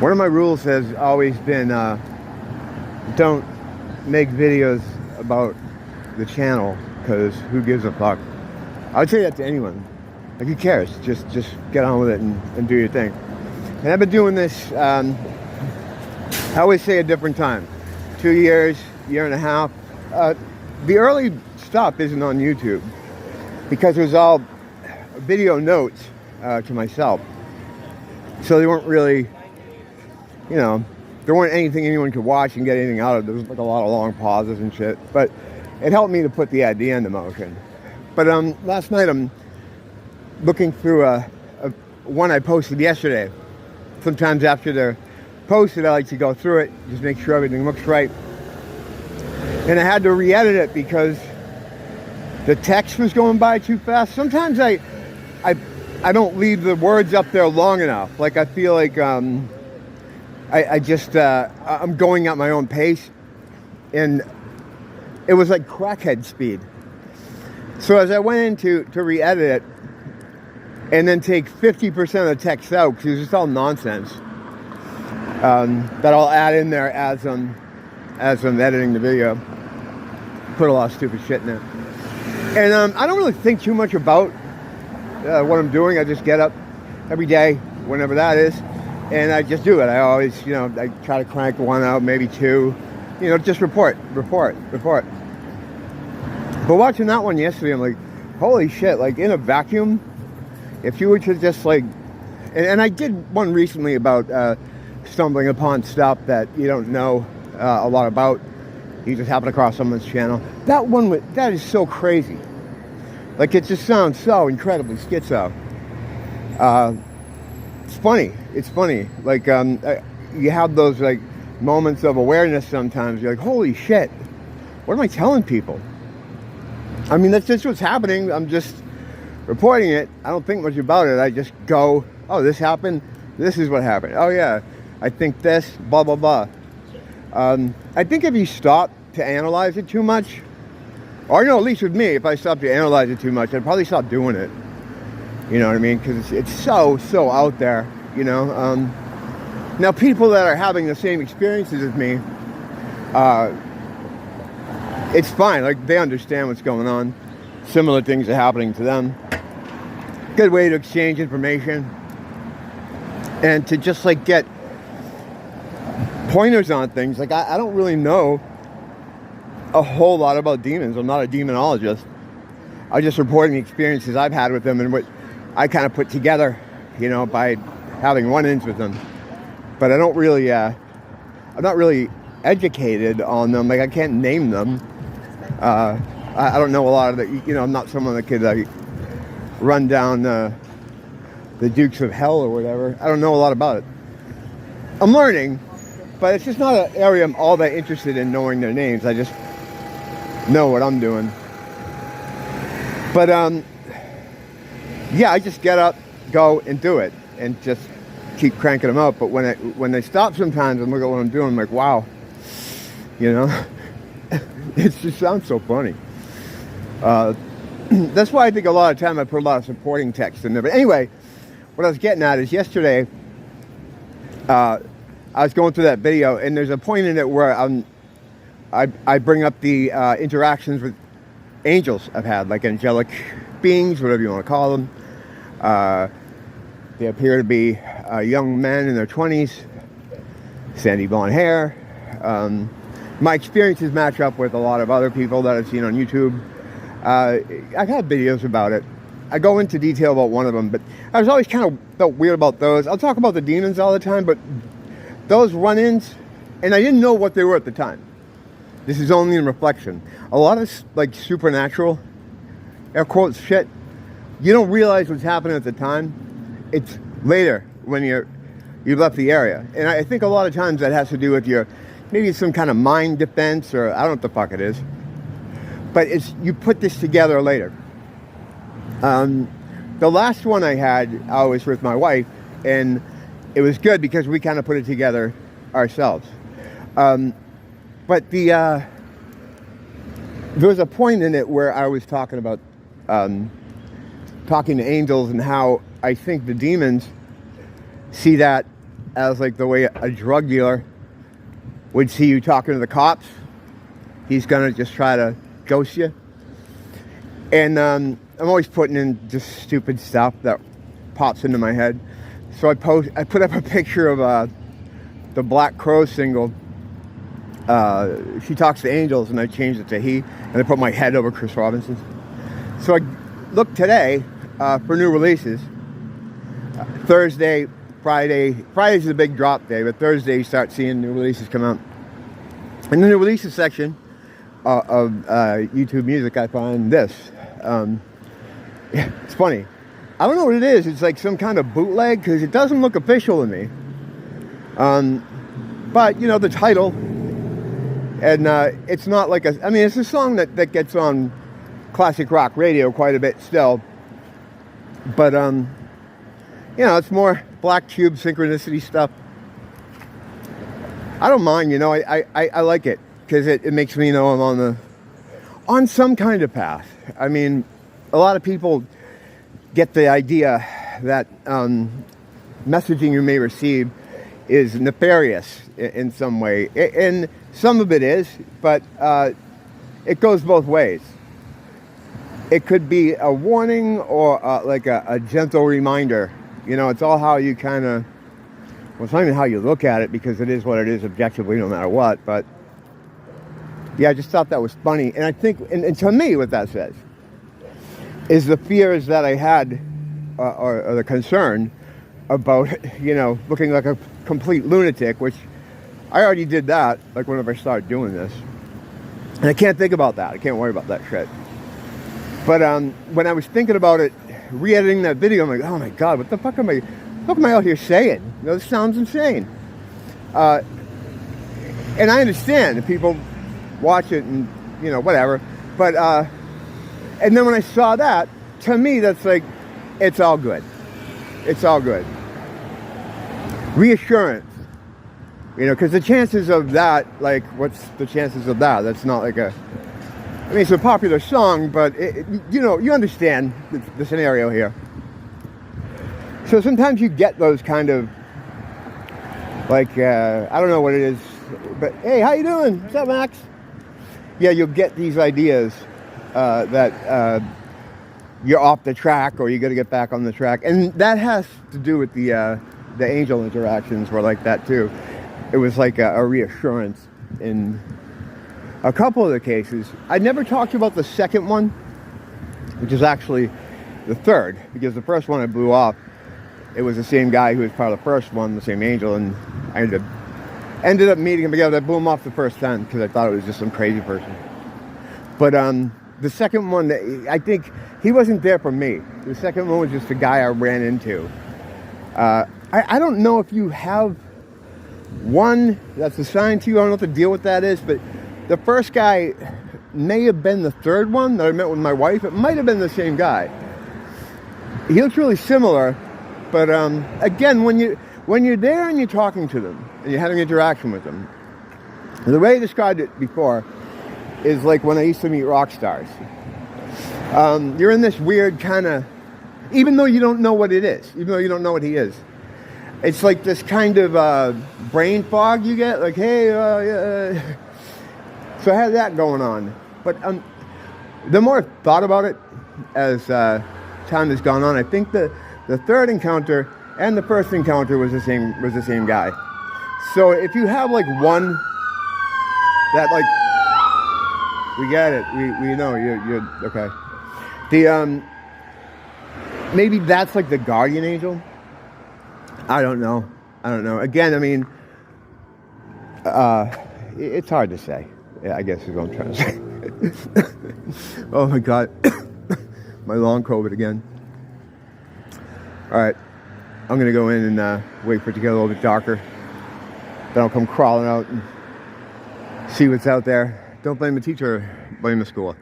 One of my rules has always been don't make videos about the channel, because who gives a fuck? I would say that to anyone. Like, who cares? Just get on with it and do your thing. And I've been doing this, I always say a different time. 2 years, year and a half. The early stuff isn't on YouTube because it was all video notes to myself. So they weren't really, you know, there weren't anything anyone could watch and get anything out of it. There was like a lot of long pauses and shit. But it helped me to put the idea into motion. But last night I'm looking through one I posted yesterday. Sometimes after they're posted, I like to go through it, just make sure everything looks right. And I had to re-edit it because the text was going by too fast. Sometimes I don't leave the words up there long enough. Like, I feel like I'm going at my own pace, and it was like crackhead speed. So as I went in to re-edit it, and then take 50% of the text out, because it's just all nonsense, that I'll add in there as I'm editing the video. Put a lot of stupid shit in it. And I don't really think too much about what I'm doing. I just get up every day, whenever that is, and I just do it. I always, I try to crank one out, maybe two, just report. But watching that one yesterday, I'm like, holy shit, like, in a vacuum, if you were to just like, and I did one recently about stumbling upon stuff that you don't know a lot about. You just happen across someone's channel. That is so crazy. Like, it just sounds so incredibly schizo. It's funny. Like, you have those like moments of awareness sometimes. You're like, holy shit, what am I telling people? I mean, that's just what's happening. I'm just reporting it. I don't think much about it. I just go, oh, this happened. This is what happened. Oh yeah, I think this, blah, blah, blah. I think if you stop to analyze it too much, or at least with me, if I stopped to analyze it too much, I'd probably stop doing it. You know what I mean? Because it's so out there, Now, people that are having the same experiences as me, it's fine. Like, they understand what's going on. Similar things are happening to them. Good way to exchange information and to just like get pointers on things. Like, I don't really know a whole lot about demons. I'm not a demonologist. I just reporting the experiences I've had with them and what I kind of put together, by having run-ins with them. But I don't really, I'm not really educated on them. Like, I can't name them. I don't know a lot of the, I'm not someone that could run down the Dukes of Hell or whatever. I don't know a lot about it. I'm learning, but it's just not an area I'm all that interested in knowing their names. I just know what I'm doing. But yeah, I just get up, go, and do it, and just keep cranking them out. But when they stop sometimes and look at what I'm doing, I'm like, wow, it just sounds so funny. That's why I think a lot of time I put a lot of supporting text in there. But anyway, what I was getting at is yesterday, I was going through that video, and there's a point in it where I bring up the interactions with angels I've had, like angelic beings, whatever you want to call them. They appear to be young men in their 20s, sandy blonde hair. My experiences match up with a lot of other people that I've seen on YouTube. I've had videos about it. I go into detail about one of them, but I was always kind of felt weird about those. I'll talk about the demons all the time, but those run-ins, and I didn't know what they were at the time. This is only in reflection. A lot of like supernatural, air quotes, shit, you don't realize what's happening at the time. It's later when you've left the area. And I think a lot of times that has to do with maybe some kind of mind defense, or I don't know what the fuck it is. But you put this together later. The last one I had, I was with my wife, and it was good because we kind of put it together ourselves. But there was a point in it where I was talking about talking to angels and how I think the demons see that as like the way a drug dealer would see you talking to the cops. He's gonna just try to ghost you. And I'm always putting in just stupid stuff that pops into my head. So I put up a picture of the Black Crow single, She Talks to Angels, and I changed it to he, and I put my head over Chris Robinson's. So I looked today for new releases. Thursday, Friday's the big drop day, but Thursday you start seeing new releases come out. In the new releases section of YouTube Music, I find this. Yeah, it's funny. I don't know what it is. It's like some kind of bootleg, because it doesn't look official to me. But, you know, the title, and it's not like I mean, it's a song that gets on classic rock radio quite a bit still. But, you know, it's more Black Cube synchronicity stuff. I don't mind, you know, I like it, because it makes me know I'm on some kind of path. I mean, a lot of people get the idea that messaging you may receive is nefarious in some way. And some of it is, but it goes both ways. It could be a warning or like a gentle reminder. You know, it's all how you kind of, well, it's not even how you look at it, because it is what it is objectively no matter what. But yeah, I just thought that was funny. And I think, and to me, what that says is the fears that I had, or the concern about, you know, looking like a complete lunatic, which I already did that, like whenever I started doing this. And I can't think about that. I can't worry about that shit. But when I was thinking about it, re-editing that video, I'm like, oh my God, what the fuck am I out here saying? You know, this sounds insane. And I understand if people watch it and, you know, whatever. But, and then when I saw that, to me, that's like, it's all good. It's all good. Reassurance. You know, because the chances of that, like, what's the chances of that? That's not like I mean, it's a popular song, but, you know, you understand the scenario here. So sometimes you get those kind of, like, I don't know what it is, but, hey, how you doing? What's up, Max? Yeah, you'll get these ideas that you're off the track, or you got to get back on the track. And that has to do with the angel interactions were like that, too. It was like a reassurance in a couple of the cases. I never talked about the second one, which is actually the third, because the first one I blew off. It was the same guy who was part of the first one, the same angel, and I ended up meeting him again. I blew him off the first time because I thought it was just some crazy person. But the second one, I think he wasn't there for me. The second one was just a guy I ran into. I don't know if you have one that's assigned to you. I don't know what the deal with that is, but the first guy may have been the third one that I met with my wife. It might have been the same guy. He looks really similar, but again, when you're there and you're talking to them and you're having interaction with them, the way I described it before is like when I used to meet rock stars. You're in this weird kind of, even though you don't know what it is, even though you don't know what he is, it's like this kind of brain fog you get, like, hey, so I had that going on. But the more I've thought about it as time has gone on, I think the third encounter and the first encounter was the same guy. So if you have like one that, like, we get it, we know you're okay. The maybe that's like the guardian angel. I don't know. Again, I mean, it's hard to say. Yeah, I guess is what I'm trying to say. Oh my God, my long COVID again. All right, I'm gonna go in and wait for it to get a little bit darker. Then I'll come crawling out and see what's out there. Don't blame the teacher, blame the school.